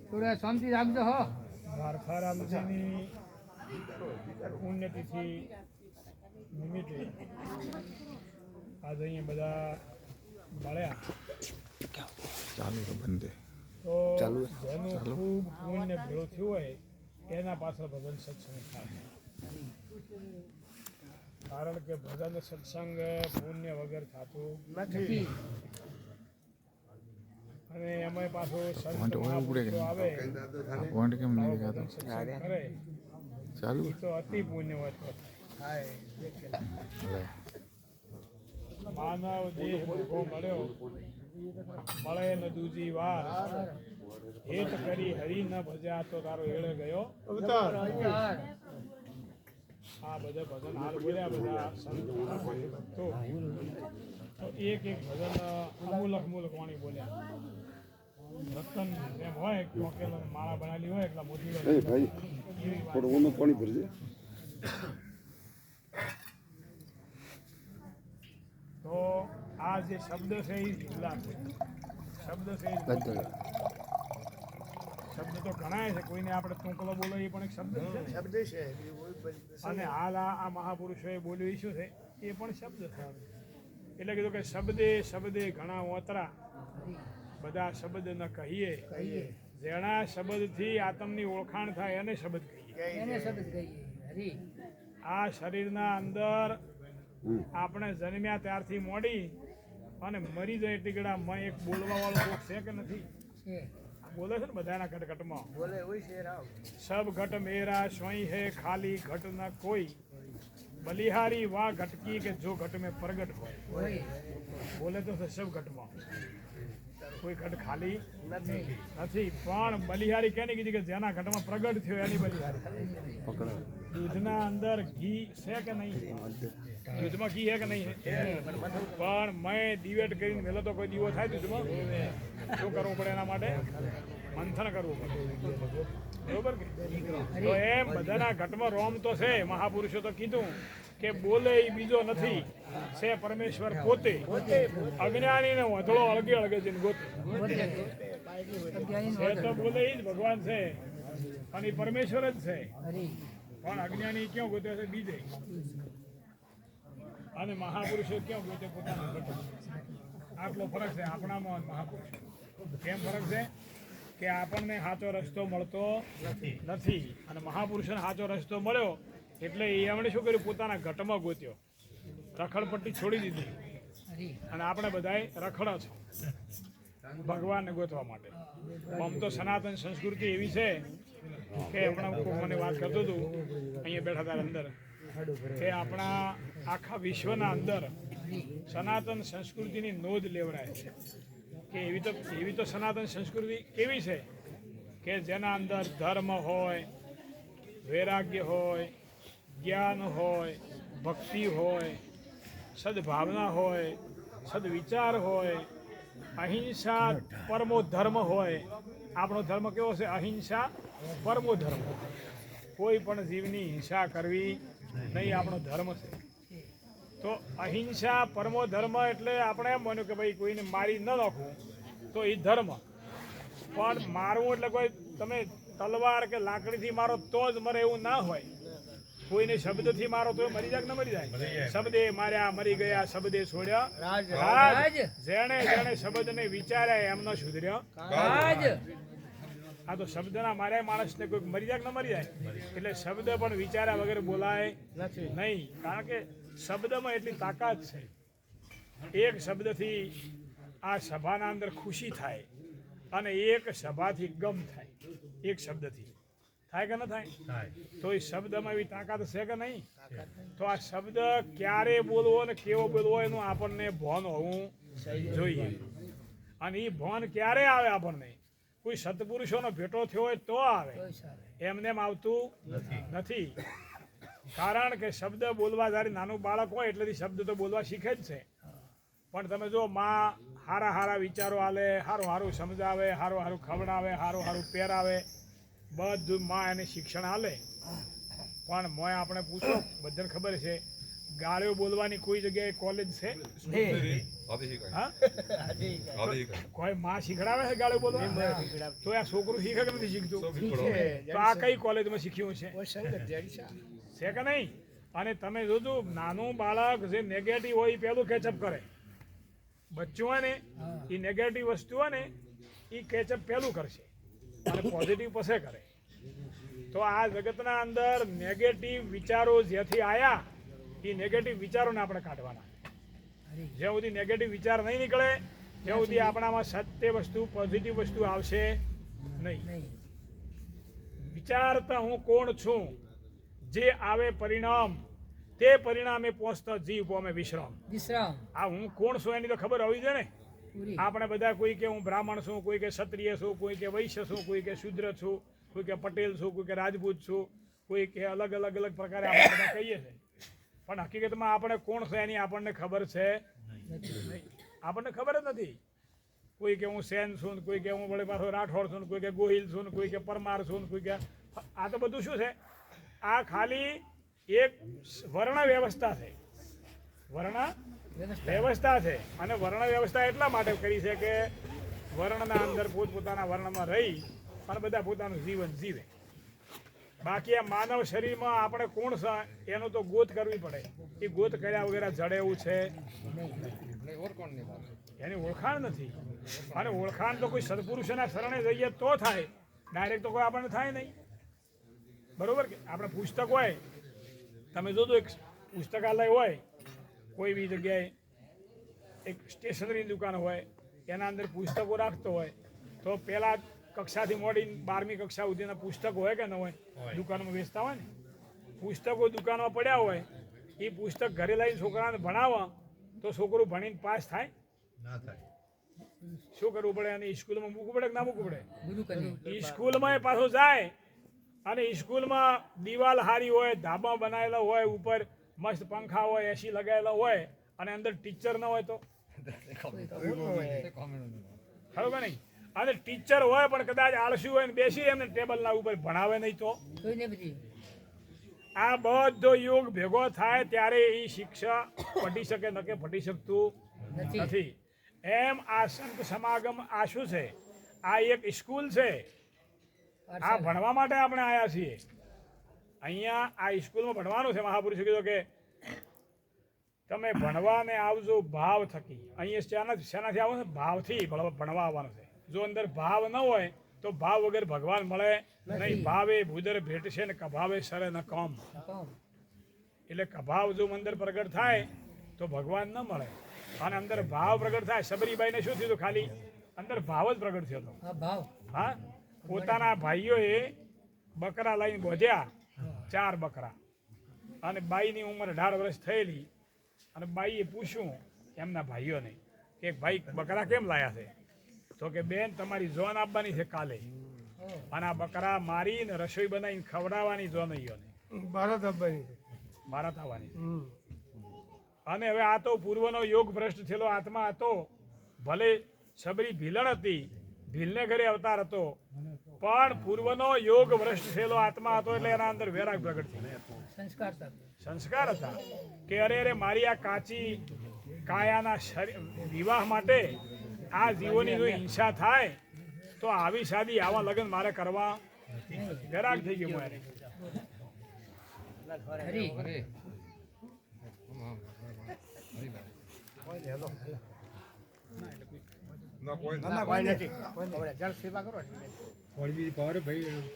થોડા શાંતિ રાખજો હો. દ્વારકારામજીની પુણ્યતિથિ નિમિત્તે આજે અહીંયા બધા મળ્યા. ચાલુ તો બંધ તો જેનું ખૂબ પુણ્ય ભેળું થયું હોય એના પાછળ ભજન સત્સંગ થાય. કારણ કે ભજન સત્સંગ પુણ્ય વગર થતું નથી. અને એમાં પાછું સંત મહાપુરુષો આવે કેમ નહીં દેખાતો કરે ચાલુ તો અતિ પુણ્યવત થાય. માનવ દેહ ભોગો મળ્યો મળે ન દૂજી વાર હેત કરી હરી ન ભજ્યા તો તારો એળે ગયો અવતાર. આ બધા ભજન હાલ બોલ્યા બધા સંત ભક્તો તો એક એક ભજન અમૂલક વાણી બોલ્યા. રતન એમ હોય કે માળા બનાવેલી હોય એટલા મોટી પાણી ભરજે. તો આ જે શબ્દ છે એ જુદા છે. શબ્દ છે શબ્દ તો ઘણા છે. કોઈને આપણે ટૂંકલો બોલો એ પણ એક શબ્દ છે. અને હાલ આ મહાપુરુષોએ બોલ્યું શું છે એ પણ શબ્દ છે. એટલે કીધું કે શબ્દે ઘણા ઓતરા બધા શબ્દ ન કહીએ જેના શબ્દથી આત્મની ઓળખાણ થાય એને શબ્દ કહીએ. આ શરીરના અંદર આપણે જન્મ્યા ત્યારથી મોડી અને મરી જાય એટલી ગળા માં એક બોલવા વાળો કોક છે કે નથી? બોલે છે ને બધાના ઘટઘટમાં સબ ઘટ મેરા સ્વયં હે ખાલી ઘટ ન કોઈ બલિહારી વાહ ઘટકી કે જો ઘટ में प्रगट હોય. બોલે તો સબ ઘટમાં કોઈ ઘટ ખાલી નથી. પણ બલિહારી કેને કીધી કે જેના ઘટમાં પ્રગટ થયો એની બલિહારી. દૂધના અંદર ઘી છે કે નહીં? દૂધમાં ઘી છે કે નહીં? પણ મેં દિવેટ કરીને મેલો તો કોઈ દીવો થાય દૂધમાં? શું કરવું પડે એના માટે? મંથન કરવું પડે. બરોબર કે? તો એમ બધાના ઘટમાં રોમ તો છે. મહાપુરુષો તો કીધું કે બોલે એ બીજો નથી છે પરમેશ્વર પોતે. અજ્ઞાની ને વધળો અળગે છે ગોતે. તો બોલે એ જ ભગવાન છે અને એ પરમેશ્વર જ છે. પણ અજ્ઞાની ક્યાં ગોતે છે? બીજે. અને મહાપુરુષો ક્યાં ગોતે? પોતાના ઘટો. આટલો ફરક છે આપણામાં મહાપુરુષ. કેમ ફરક છે? કે આપણને સાચો રસ્તો મળતો નથી અને મહાપુરુષોને સાચો રસ્તો મળ્યો એટલે એમણે શું કર્યું? પોતાના ઘટમાં ગોત્યો. રખડપટ્ટી છોડી દીધી અને આપણે બધાય રખડો છો ભગવાનને ગોતવા માટે. આમ તો સનાતન સંસ્કૃતિ એવી છે કે હમણાં મને વાત કરતો હતું અહીંયા બેઠા હતા અંદર કે આપણા આખા વિશ્વના અંદર સનાતન સંસ્કૃતિની નોંધ લેવડાય છે. કે એવી તો સનાતન સંસ્કૃતિ કેવી છે કે જેના અંદર ધર્મ હોય, વૈરાગ્ય હોય, જ્ઞાન હોય, ભક્તિ હોય, સદભાવના હોય, સદવિચાર હોય, અહિંસા પરમો ધર્મ હોય. આપણો ધર્મ કેવો છે? અહિંસા પરમો ધર્મ. કોઈ પણ જીવની હિંસા કરવી નહીં આપણો ધર્મ છે. તો અહિંસા પરમો ધર્મ એટલે આપણે એમ માન્યું કે ભાઈ કોઈને મારી ન નાખવું તો એ ધર્મ. પણ મારવું એટલે કોઈ તમે તલવાર કે લાકડીથી મારો તો જ મરે એવું ના હોય. કોઈને શબ્દથી મારો તો મરી જાય કે ન મરી જાય? શબ્દે માર્યા મરી ગયા, શબ્દે છોડ્યા રાજ. જેણે શબ્દને વિચાર્યા એમનો સુધર્યો રાજ. આ તો શબ્દના માર્યા માણસને કોઈ મરી જાય કે ન મરી જાય? એટલે શબ્દ પણ વિચાર્યા વગર બોલાય નહીં. કારણ કે શબ્દમાં એટલી તાકાત છે. એક શબ્દથી આ સભાના અંદર ખુશી થાય અને એક સભાથી ગમ થાય. એક શબ્દથી થાય કે ન થાય? તો એ શબ્દમાં એવી તાકાત છે કે નહીં? તો આ શબ્દ ક્યારે બોલવો અને કેવો બોલવો એનું આપણને ભાન હોવું જોઈએ. અને એ ભાન ક્યારે આવે આપણને? કોઈ સત્પુરુષોનો ભેટો થયો હોય તો આવે. એમને એમ આવતું નથી. કારણ કે શબ્દ બોલવા જ્યારે નાનું બાળક હોય એટલેથી શબ્દ તો બોલવા શીખે જ છે. પણ તમે જો માં હારા વિચારો આલે, હારું સમજાવે, હારું ખવડાવે, હારું પહેરાવે, બધું માં એને શિક્ષણ આલે પણ મોય આપણે પૂછો બધાને ખબર છે ગાળ્યો બોલવાની કોઈ જગ્યાએ કોલેજ છે હા કોઈ માં શીખડાવે છે ગાળ્યો બોલવા તો આ છોકરું શીખે કે નથી શીખતું તો આ કઈ કોલેજમાં શીખ્યું છે કે નહીં અને તમે જોજો નાનું બાળક જે નેગેટિવ હોય એ પેલું કેચઅપ કરે બચ્ચું હોય ને એ નેગેટિવ વસ્તુ હોય ને એ કેચઅપ પેલું કરશે અને પોઝિટિવ પછી કરે તો આ જગતના અંદર નેગેટિવ વિચારો જ્યાંથી આવ્યા એ નેગેટિવ વિચારોને આપણે કાઢવાના જ્યાં સુધી નેગેટિવ વિચાર નહીં નીકળે ત્યાં સુધી આપણામાં સત્ય વસ્તુ પોઝિટિવ વસ્તુ આવશે નહીં વિચારતા હું કોણ છું જે આવે પરિણામ તે પરિણામે પહોંચતો જીવ પામે વિશ્રામ આ હું કોણ છું એની તો ખબર હોવી જોઈએ ને આપણે બધા કોઈ કે હું બ્રાહ્મણ છું કોઈ કે ક્ષત્રિય છું કોઈ કે વૈશ્ય છું કોઈ કે શુદ્ર છું કોઈ કે પટેલ છું કોઈ કે રાજપૂત છું કોઈ કે અલગ પ્રકારે આપણે બધા કહીએ છીએ પણ હકીકતમાં આપણે કોણ છે એની આપણને ખબર છે આપણને ખબર જ નથી કોઈ કે હું સેન છું કોઈ કે હું વળી પાછો રાઠોડ છું કોઈ કે ગોહિલ છું કોઈ કે પરમાર છું કોઈ કે આ તો બધું શું છે આ ખાલી એક વર્ણ વ્યવસ્થા છે વર્ણ વ્યવસ્થા છે અને વર્ણ વ્યવસ્થા એટલા માટે કરી છે કે વર્ણના અંદર પોતપોતાના વર્ણમાં રહી અને બધા પોતાનું જીવન જીવે બાકી આ માનવ શરીરમાં આપણે કોણ છે એનો તો ગોત કરવી પડે એ ગોત કર્યા વગેરે જડે એવું છે એની ઓળખાણ નથી અને ઓળખાણ તો કોઈ સદપુરુષના શરણે જઈએ તો થાય ડાયરેક્ટ તો કોઈ આપણને થાય નહીં બરોબર કે આપણે પુસ્તક હોય તમે જોજો એક પુસ્તકાલય હોય કોઈ બી જગ્યાએ એક સ્ટેશનરીની દુકાન હોય એના અંદર પુસ્તકો રાખતો હોય તો પહેલા કક્ષાથી મોડી 12મી કક્ષા સુધીના પુસ્તકો હોય કે ન હોય દુકાનમાં વેચતા હોય ને પુસ્તકો દુકાનમાં પડ્યા હોય એ પુસ્તક ઘરે લઈને છોકરાને ભણાવવા તો છોકરું ભણીને પાસ થાય ના થાય શું કરવું પડે અને સ્કૂલમાં મૂકવું પડે કે ના મૂકવું પડે સ્કૂલમાં એ પાછો જાય અને સ્કૂલમાં દિવાલ હારી હોય ધાબા બનાવેલા હોય ઉપર મસ્ત પંખા હોય એસી લગાવેલા હોય અને અંદર ટીચર ન હોય તો ખરું કે નહીં અને ટીચર હોય પણ કદાચ આળસી હોય ને બેસી એમને ટેબલના ઉપર ભણાવે નહીં તો આ બધો યોગ ભેગો થાય ત્યારે એ શિક્ષા પઢી શકે ન કે પઢી શકતું નથી એમ આ સંત સમાગમ આ શું છે આ એક સ્કૂલ છે આ ભણવા માટે આપણે આવ્યા છીએ અહીંયા આ સ્કૂલમાં ભણવાનું છે મહાપુરુષે કીધું કે તમે ભણવાને આવજો ભાવ થકી અહીંયા શેનાથી આવો ને ભાવથી ભણવા આવવાનું છે જો અંદર ભાવ ન હોય તો ભાવ વગર ભગવાન મળે નહીં ભાવે ભૂદર ભેટશે ને કભાવે સરે ન કમ એટલે કભાવ જો અંદર પ્રગટ થાય તો ભગવાન ન મળે અને અંદર ભાવ પ્રગટ થાય સબરીબાઈને શું થયું ખાલી અંદર ભાવ જ પ્રગટ થયો હતો હા પોતાના ભાઈઓએ બકરા લઈને બોધ્યા 4 બકરા અને બાઈની ઉંમર 18 વર્ષ થયેલી અને બાઈએ પૂછ્યું એમના ભાઈઓને કે ભાઈ બકરા કેમ લાયા છે તો કે બેન તમારી જોન આપવાની છે કાલે અને આ બકરા મારીને રસોઈ બનાવીને ખવડાવવાની જોનઈઓને ભારત આવવાની અને હવે આ તો પૂર્વનો યોગ ભ્રષ્ટ થયેલો આત્મા હતો ભલે સબરી ભીલણ હતી ભીલને ઘરે અવતાર હતો પણ પૂર્વનો યોગ ભ્રષ્ટ થયેલો આત્મા હતો એટલે એના અંદર વૈરાગ પ્રગટ થયો સંસ્કાર હતા કે અરે મારી આ કાચી કાયાના વિવાહ માટે આ જીવોની જો હિંસા થાય તો આવી શાદી આવા લગ્ન મારે કરવા વૈરાગ થઈ ગયો મારે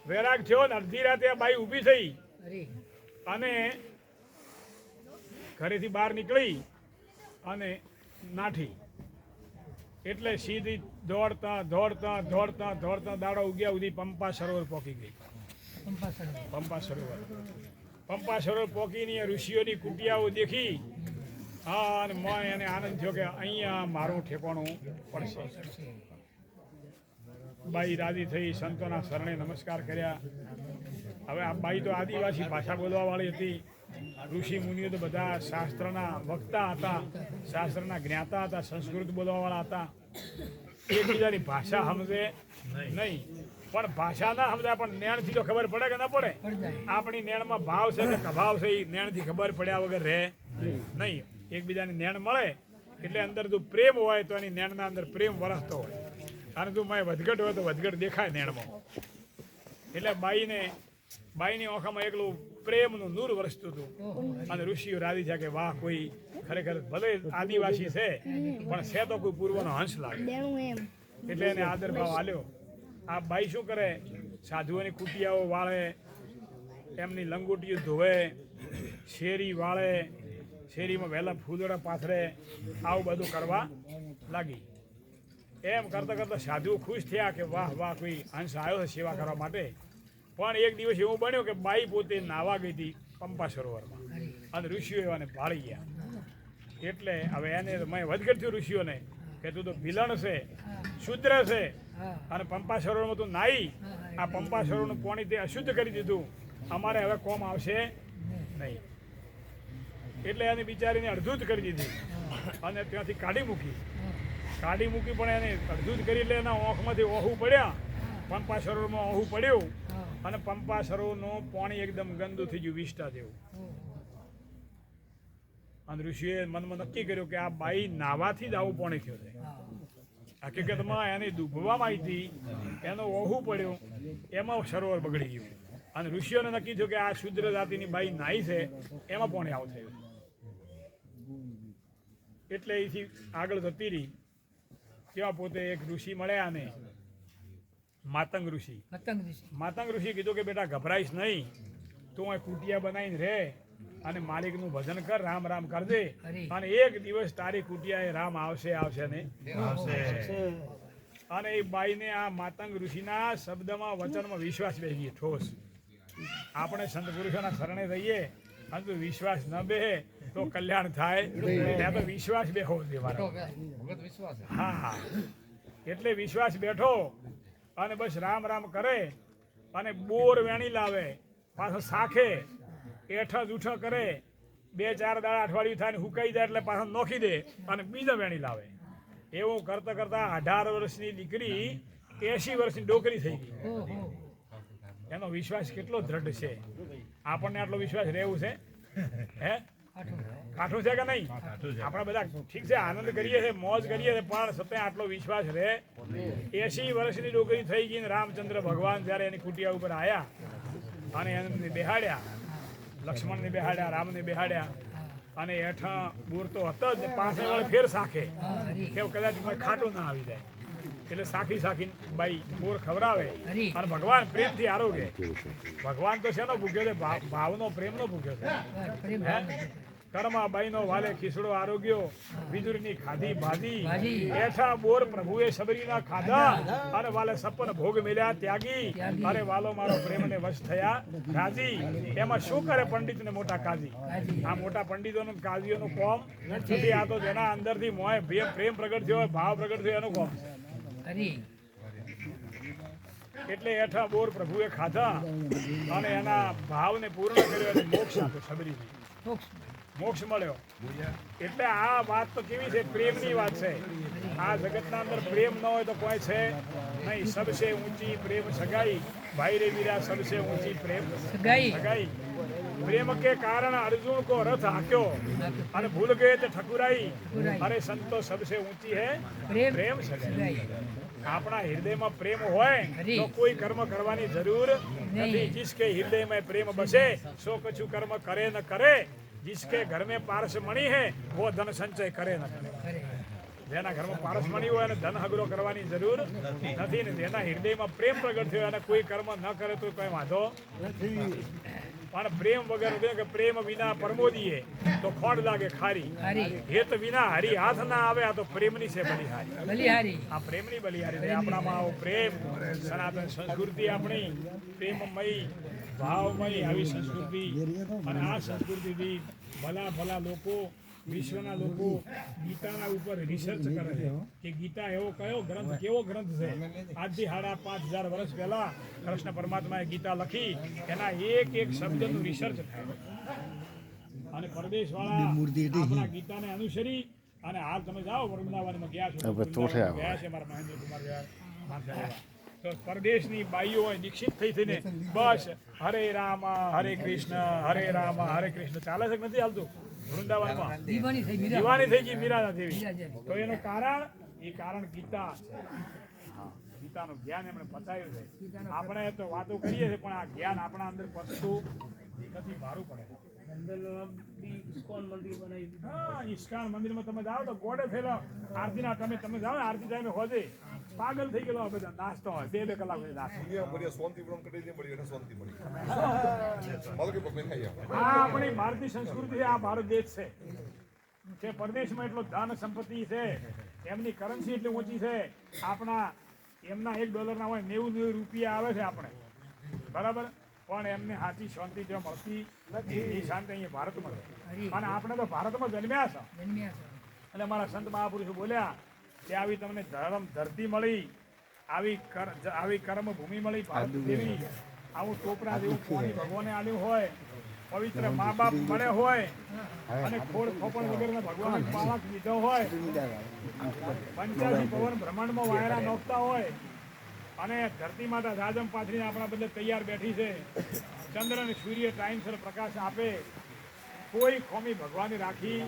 વૈરાગ થયો ને અડધી રાતે આ બાઈ ઊભી થઈ અને ઘરેથી બહાર નીકળી અને નાઠી એટલે સીધી દોડતા દાડો ઉગ્યા સુધી પંપા સરોવર પહોંચી ગઈ પંપા સરોવર પહોંચીને ઋષિઓની કુટિયાઓ દેખી હા અને એને આનંદ થયો કે અહીંયા મારું ઠેકાણું પડશે બાઈ રાજી થઈ સંતોના શરણે નમસ્કાર કર્યા હવે આ બાઈ તો આદિવાસી ભાષા બોલવા વાળી હતી ઋષિ મુનિઓ તો બધા શાસ્ત્રના વક્તા હતા શાસ્ત્રના જ્ઞાતા હતા સંસ્કૃત બોલવા વાળા હતા એકબીજાની ભાષા સમજે નહીં પણ ભાષા ના સમજાય પણ નેણથી તો ખબર પડે કે ના પડે. આપણી નેણમાં ભાવ છે કે કભાવ છે એ નેણથી ખબર પડ્યા વગર રહે નહીં. એકબીજાની નેણ મળે એટલે અંદર જો પ્રેમ હોય તો એની નેણના અંદર પ્રેમ વરસતો હોય, અને જો મેં વધઘટ હોય તો વધઘટ દેખાય નેણમાં. એટલે બાઈની ઓખામાં એકલું પ્રેમનું નૂર વરસતું હતું, અને ઋષિઓ રાજી છે કે વાહ, કોઈ ખરેખર ભલે આદિવાસી છે પણ છે તો કોઈ પૂર્વનો હંસ લાગે. એટલે એને આદર ભાવ આલ્યો. આ બાઈ શું કરે, સાધુઓની કુટિયાઓ વાળે, એમની લંગોટીઓ ધોવે, શેરી વાળે, શેરીમાં વહેલા ફૂલડા પાથરે, આવું બધું કરવા લાગી. એમ કરતાં કરતાં સાધુઓ ખુશ થયા કે વાહ વાહ, કોઈ હંસ આવ્યો છે સેવા કરવા માટે. પણ એક દિવસ એવું બન્યું કે બાઈ પોતે નાવા ગઈ હતી પંપા સરોવરમાં, અને ઋષિઓ એને ભાળી ગયા. એટલે હવે એને મેં વધઘટ થયું ઋષિઓને કે તું તો ભીલણ છે, શુદ્ર છે, અને પંપા સરોવરમાં તું નાઈ, આ પંપા સરોવરનું પાણી તે અશુદ્ધ કરી દીધું, અમારે હવે કોમ આવશે નહીં. એટલે એની બિચારીને અડધૂત કરી દીધી અને ત્યાંથી કાઢી મૂકી. પણ એને અડધૂત કરી એટલે એના ઓંખમાંથી ઓહું પડ્યા, પંપા સરોવરમાં ઓહું પડ્યું, અને પંપા સરોવરનું પાણી એકદમ ગંદુ થઈ ગયું, વિષ્ટા જેવું. અને ઋષિએ મનમાં નક્કી કર્યું કે આ બાઈ નાવાથી જ આવું પાણી થયું છે. હકીકતમાં એને ડૂબવામાં આવી હતી, એનો ઓહું પડ્યું, એમાં સરોવર બગડી ગયું. અને ઋષિઓને નક્કી થયું કે આ શુદ્ર જાતિની બાઈ નાઈ છે, એમાં પાણી આવું થયું. એટલે એથી આગળ જતી રહી. ત્યાં પોતે એક ઋષિ મળ્યા, ને માતંગ ઋષિ કીધું કે બેટા ગભરાઈશ નહીં, તું અહીં કુટિયા બનાવીને રહે અને માલિકનું ભજન કર, રામ રામ કરજે, અને એક દિવસ તારી કુટિયાએ રામ આવશે ને આવશે. અને એ બાઈને આ માતંગ ઋષિના શબ્દમાં વચનમાં વિશ્વાસ બેસી ગયો ઠોસ. આપણે સંત પુરુષોના શરણે રહીએ અને જો વિશ્વાસ ન બેહે તો કલ્યાણ થાય, ત્યાં તો વિશ્વાસ બેહો દેવાનો. હા, એટલે વિશ્વાસ બેઠો અને બસ રામ રામ કરે, અને બોર વેણી લાવે, પાછો સાખે, એઠા જૂઠો કરે, 2-4 દાડા અઠવાડિયું થાય ને હુકાઈ જાય એટલે પાછો નોખી દે અને બીજા વેણી લાવે. એવું કરતા કરતા 18 વર્ષની દીકરી 80 વર્ષની ડોકરી થઈ ગઈ. એનો વિશ્વાસ કેટલો દ્રઢ છે. આપણને આટલો વિશ્વાસ રહેવું છે? હે, કાઠું છે કે નહીં? આપણે બધા ઠીક છે, આનંદ કરીએ છીએ, મોજ કરીએ છીએ, પણ છતાં આટલો વિશ્વાસ રહે? 80 વર્ષની ડોકરી થઈ ગઈ, રામચંદ્ર ભગવાન જ્યારે એની કુટિયા ઉપર આવ્યા અને એને બેહાડ્યા, લક્ષ્મણને બેહાડ્યા, રામને બેહાડ્યા, અને હેઠા બોર તો હતો જ, પાસે વળે ફેર સાખે કે કદાચ ખાટું ના આવી જાય. એટલે સાખી બાઈ બોર ખવડાવે, અને ભગવાન પ્રેમથી આરોગે. ભગવાન તો શેનો ભૂખ્યો છે? ભાવનો, પ્રેમનો ભૂખ્યો છે. કર્મા બાઈનો વાલે ખીસડો આરોગ્યો, વિદુરની ખાધી ભાજી, એઠા બોર પ્રભુએ સબરીના ખાધા, અને વાલે સપન ભોગ મેલ્યા ત્યાગી, અરે વાલો મારો પ્રેમને વશ થયા રાજી. એમાં શું કરે પંડિત ને મોટા કાજી? આ મોટા પંડિતોનું કાજીઓનું કોમ નથી, આ તો જેના અંદરથી મોય પ્રેમ પ્રગટ થયો હોય, ભાવ પ્રગટ થયો એનું કોમ છે. એટલે એઠા બોર પ્રભુએ ખાધા અને એના ભાવને પૂર્ણ કર્યો, અને મોક્ષ આપ્યો સબરીને, મોક્ષ મળ્યો. એટલે આ વાત તો કેવી છે? પ્રેમની વાત છે. આ જગતના અંદર પ્રેમ ન હોય તો કોઈ છે નહીં. સબસે ઊંચી પ્રેમ સગાઈ, ભાઈ રે વીરા સબસે ઊંચી પ્રેમ સગાઈ. પ્રેમ કે કારણ અર્જુન કો રથ હાક્યો, અને ભૂલ ગયે તે ઠકુરાઈ, અરે સંતો સબસે ઊંચી હે પ્રેમ સગાઈ. આપણા હૃદયમાં પ્રેમ હોય તો કોઈ કર્મ કરવાની જરૂર નથી. जिसके हृदय में प्रेम बसे सो कछु कर्म करे न करे, जिसके घर में पारस मणि है वो धन संचय करे न करे. જેના ઘરમાં પારસ મણી હોય અને ધન હગરો કરવાની જરૂર નથી, ને જેના હૃદયમાં પ્રેમ પ્રગટ થયો અને કોઈ કર્મ ન કરે તો કોઈ વાંધો નથી. પણ પ્રેમ વગર, કે પ્રેમ વિના પરમોદીએ તો ખોડ લાગે ખારી, હેત વિના હરી હાથ ના આવે, આ તો પ્રેમની છે બલિહારી. આ પ્રેમની બલિહારી. આપણામાં આવો પ્રેમ, સનાતન સંસ્કૃતિ આપણી પ્રેમમય, ભાવમય આવી સંસ્કૃતિ, અને આ સંસ્કૃતિથી ભલા લોકો, વિશ્વના લોકો ગીતાના ઉપર રિસર્ચ કરે છે કે ગીતા એવો કયો ગ્રંથ, કેવો ગ્રંથ છે. આજથી 5,500 વર્ષ પહેલા કૃષ્ણ પરમાત્માએ ગીતા લખી, એના એક શબ્દનું રિસર્ચ થાય, અને પરદેશવાળા આપણા ગીતાને અનુસરી. અને હાલ તમે જાઓ વૃંદાવનમાં ગયા છો, મારા મહેન્દ્ર કુમાર તો પરદેશની બાઈઓ હોય દીક્ષિત થઈ થઈને બસ હરે રામ હરે રામ હરે કૃષ્ણ ચાલે છે કે નથી હાલતું વૃંદાવનમાં દીવાની થઈ મીરા દીવાની થઈ ગઈ મીરા દેવી તો એનું કારણ ગીતા છે ગીતાનું જ્ઞાન એમણે બતાવ્યું છે આપણે તો વાતો કરીએ છીએ પણ આ જ્ઞાન આપણા અંદર પસતું નથી ભારું પડે હા ઇસ્કોન મંદિરમાં તમે જાઓ તો ગોડે થયેલા આરતીના તમે જાઓ ને આરતી ટાઈમે હોજે પાગલ થઈ ગયેલો બધા નાસ્તો હોય 2 કલાક સુધી નાસ્તો આ આપણી ભારતીય સંસ્કૃતિ છે આ ભારત દેશ છે કે પરદેશમાં એટલો ધન સંપત્તિ છે એમની કરન્સી એટલી ઊંચી છે આપણા એમના $1 ના હોય 90 રૂપિયા આવે છે આપણે બરાબર પણ એમને સાચી શાંતિ જો મળતી નથી એ શાંતિ અહીંયા ભારતમાં છે અને આપણે તો ભારતમાં જન્મ્યા છે એટલે મારા સંત મહાપુરુષો બોલ્યા કે આવી તમને ધરતી મળી આવી કર્મ ભૂમિ મળી ભારત જેવી આવું ટોપરા જેવું પાણી ભગવાને આલ્યું હોય પવિત્ર મા બાપ મળે હોય અને ખોડ ખોપણ વગરના ભગવાન બાળક લીધો હોય 85 પવન બ્રહ્માંડમાં વાયરા નોખતા હોય અને ધરતી માતા રાજમ પાથરીને આપણા બદલે તૈયાર બેઠી છે ચંદ્ર અને સૂર્ય ટાઈમસર પ્રકાશ આપે કોઈ ખોમી ભગવાનની રાખી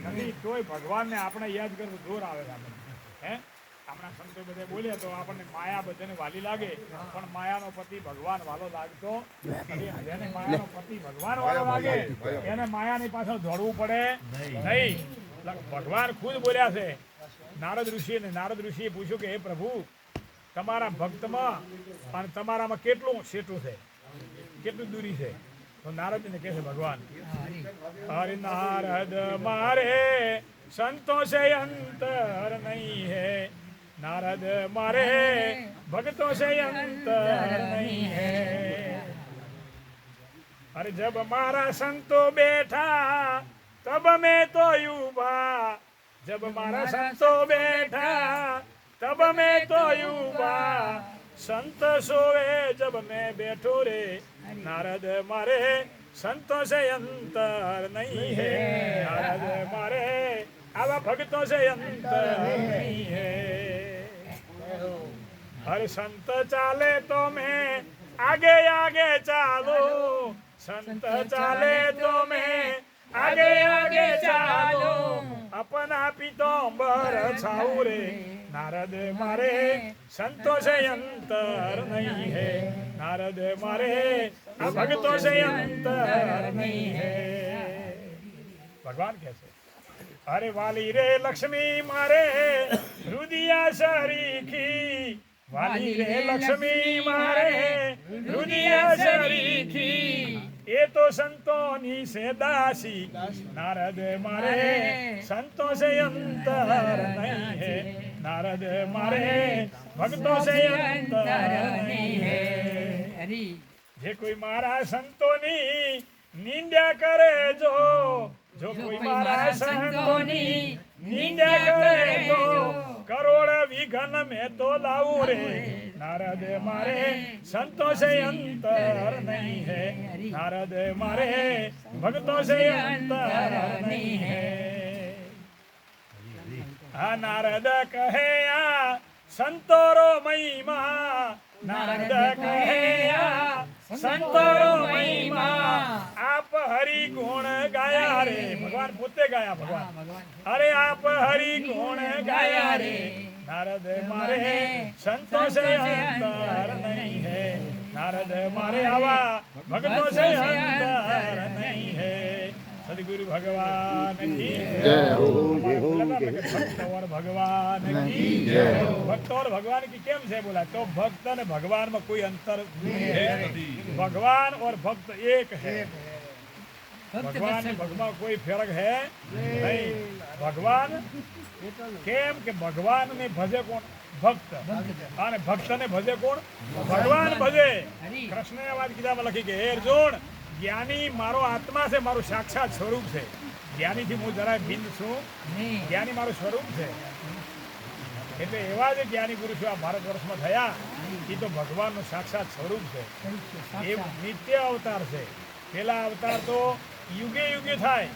નથી તોય ભગવાનને આપણે યાદ કરવું જોર આવે છે હે આપણા સંતો બધા બોલ્યા તો આપણને માયા બધાને વાલી લાગે પણ માયાનો પતિ ભગવાન વાલો લાગતો જેને માયાનો પતિ ભગવાન વાલો લાગે એને માયાની પાછળ દોડવું પડે નહીં ભગવાન ખુદ બોલ્યા છે નારદ ઋષિએ પૂછ્યું કે હે પ્રભુ તમારા ભક્તમાં અને તમારામાં કેટલું સેટું છે કેટલું દૂરી છે તો નારદને કહે છે ભગવાન હરિ નારદ મારે સંતો છે અંતર નહીં હે नारद मारे भक्तों से अंतर नहीं है अरे जब हमारा संतो बैठा तब मैं तो युवा जब हमारा संतो बैठा तब मैं तो युवा संत सोए जब मैं बैठो रे नारद मारे संतों से अंतर नहीं है नारद मारे आवा भक्तों से अंतर नहीं है हर संत चाले तो मैं आगे आगे चालो संत चाले तो मैं आगे आगे चालो अपना पीतोंबर छाऊ रे नारद मारे संतों से अंतर नहीं है नारद मारे भक्तों से अंतर नहीं है भगवान कैसे अरे वाली रे लक्ष्मी मारे रुदिया सरीखी वाली रे लक्ष्मी मारे रुदिया सरीखी ये तो संतों से दासी नारद मारे संतों से अंतर नहीं है नारद मारे भक्तों से अंतर नहीं है जे कोई मारा संतों नी निंदा करे जो कोई मारा संतों नी निंदा करे तो करोड़ विघन में तो लाऊ रे नारद मारे संतों से अंतर नहीं है नारद मारे भक्तों से अंतर नहीं है नारद कहे या संतोरो महिमा नारद कहे या संतोरो महिमा आप हरि गुण गाया रे भगवान पोते गाया भगवान अरे आप हरि गुण गाया रे नारद मारे संतों से अंतर नहीं है नारद मारे आवा भक्तों से अंतर नहीं है सदगुरु भगवान की जय हो भक्त और भगवान की जय भक्त और भगवान की केम से बोला तो भक्त ने भगवान में कोई अंतर है भगवान और भक्त एक है भगवान ने भक्त में कोई फर्क है नहीं भगवान केम के भगवान ने भजे कौन भक्त અને ભક્તને ભજે કોણ ભગવાન ભજે કૃષ્ણએ વાત કીધામાં લખી કે હે અર્જુન જ્ઞાની મારો આત્મા છે મારું સાક્ષાત સ્વરૂપ છે જ્ઞાનીથી હું જરાય ભિન્ન છું જ્ઞાની મારું સ્વરૂપ છે એટલે એવા જે જ્ઞાની પુરુષો આ ભારત વર્ષમાં થયા એ તો ભગવાનનું સાક્ષાત સ્વરૂપ છે એ નિત્ય અવતાર છે પેલા અવતાર તો યુગે યુગે થાય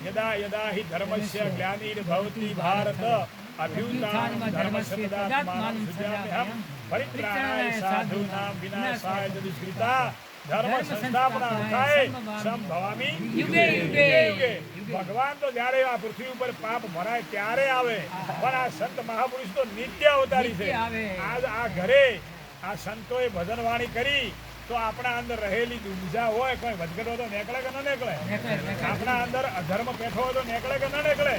યદા યદા હિ ધર્મસ્ય ગ્લાનિર્ભવતિ ભારત અભ્યુત્થાનમ ધર્મસ્ય તદાત્માનમ સૃજામ્યહમ પરિત્રાણાય સાધૂનાં વિનાશાય તદુષ્કૃતા ધર્મ સંસ્થાપનાર્થાય સંભવામિ યુગે યુગે. ભગવાન તો જ્યારે આ પૃથ્વી ઉપર પાપ ભરાય ત્યારે આવે, પણ આ સંત મહાપુરુષ તો નિત્ય અવતારી છે. નિત્ય આવે. આજ આ ઘરે આ સંતોએ ભજન વાણી કરી તો આપણા અંદર રહેલી દુર્જા હોય, કોઈ વધઘટ હોય તો નીકળે કે ન નીકળે? આપણા અંદર અધર્મ બેઠો હોય તો નીકળે કે ન નીકળે?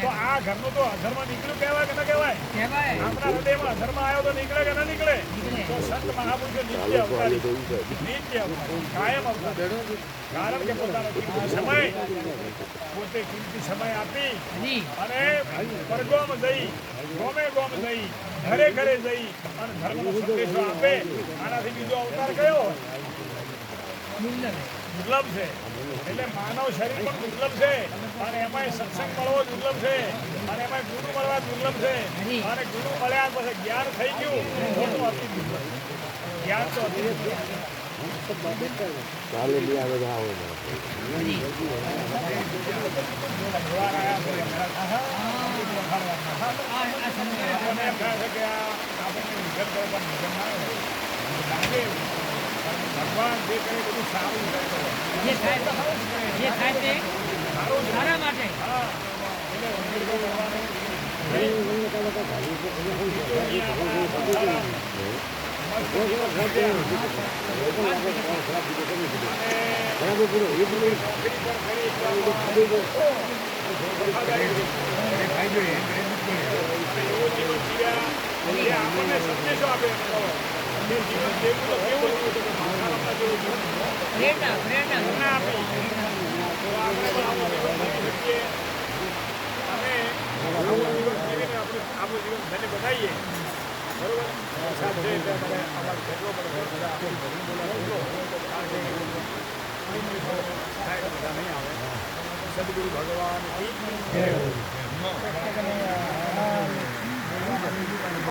તો આ ઘરનું તો અધર્મ નીકળ્યું કહેવાય કે ન કહેવાય? કહેવાય. આપણા હૃદયમાં અધર્મ આવ્યો તો નીકળે કે ન નીકળે? તો સંત મહાપુરુષો નિત્ય અવતારી, નિત્ય અવતારી, કાયમ અવતારી. કારણ કે પોતાનો કિંમતી સમય પોતે કિંમતી સમય આપી જી. અને પરગોમ જઈ, ગોમે ગોમ જઈ, ઘરે ઘરે જઈ અને ધર્મનો સંદેશો આપે. આનાથી બીજો અવતાર કયો હોય? દુર્લભ. દુર્લભ છે. એટલે માનવ શરીર પણ દુર્લભ છે, અને એમાંય સત્સંગ મળવો દુર્લભ છે, અને એમાંય ગુરુ મળવા દુર્લભ છે. અને ગુરુ મળ્યા પછી જ્ઞાન થઈ ગયું તો તો અતિ દુર્લભ. જ્ઞાન તો અતિ દુર્લભ. ચાલે બી આવે આવો ભગવાન આયા છે આપણને એમ થાય છે કે આપણને નિધન કરે પણ નિધન ના આવે. લાગે એવું. ભગવાન જે કરે બધું સારું કરે. જે થાય તે સારું છે. સારા માટે. હા, એટલે ઉમેદવાર કરવાનું નહીં. આપણને સંદેશો આપે કે જીવન જેવું તો કેવું જ છે. માનવતા જેવું જીવન પ્રેરણા પ્રેરણા આપી તો આપણે પણ આવું જીવન જીવી શકીએ અને આવું જીવન જીવીને આપણું જીવન ધન્ય બનાવીએ. બરોબર? વરસાદ છે એટલે મને અવાજ ફેરવો પડે. બધા આપણે બધા નહીં આવે. સદગુરુ ભગવાન કી જય.